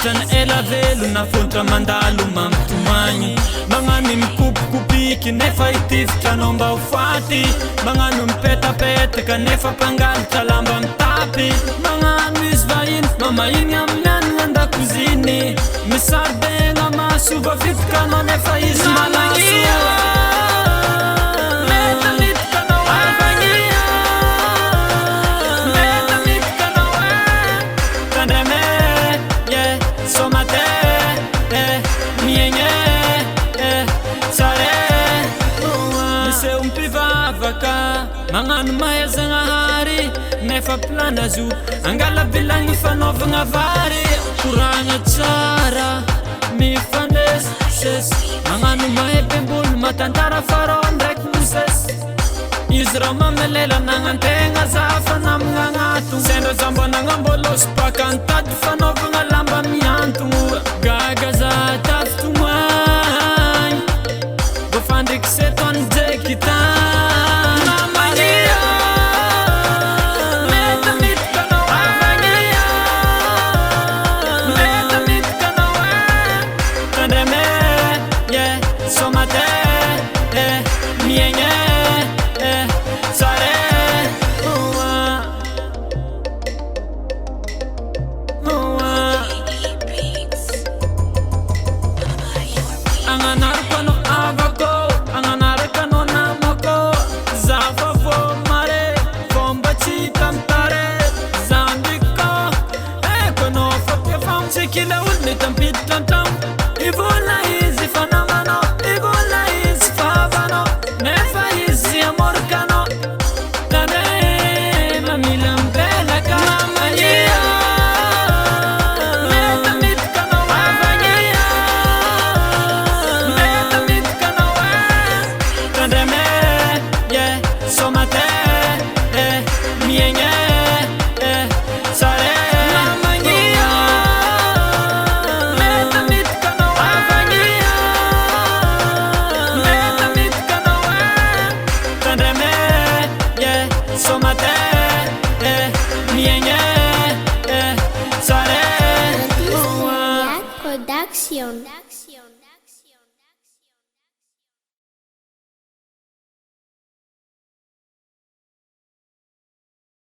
Satrany ela velo na fontra mandalo mampitomagny. Magnano mikopokopiky nefa hitifitranao mba ho faty. Magnano mipetapetaka nefa mpangalitra lamba mitapy. Magnano izy vahiny mamahiny amin'ny hanina an-dakoziny. Misaribegna maso vavidikanao nefa izy malaso. Magnano mahazagnahary nefa plana zo angala bilagny fanaovagna vary. Koragna tsara mifanesesesy. Magnano mahepembolo matantara farao ndraiky mosesy. Izy rao mamelela nagnantegna zafa namagna agnato. Sendra zamba nagnambolosy paka antady fanaovagna lamba miantogno. Gaga za tafitomagny bofandriky setony jeky tagny. Kila ulni tampid tantam ibola izi fanamano ibola izi favano nefa izi amorkano tane mamilam bela kamania meta mitkano avania meta mitkano tande me ye somate mienye sare. Production.